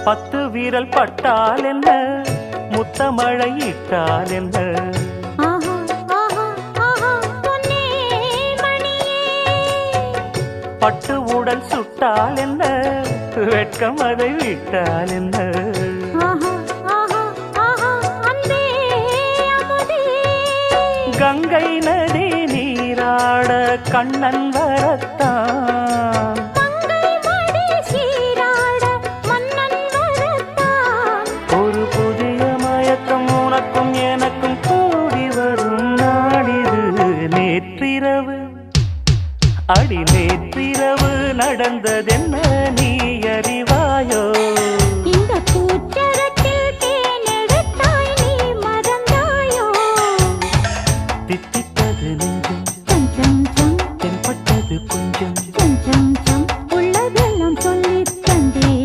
10 வீரல் பட்டால் என்ன, முத்தமழை இட்டால் என்ன, பட்டு உடல் சுட்டால் என்ன, வெட்கம் அதை விட்டால் என்ன. கங்கை நதி நீராட கண்ணன் வர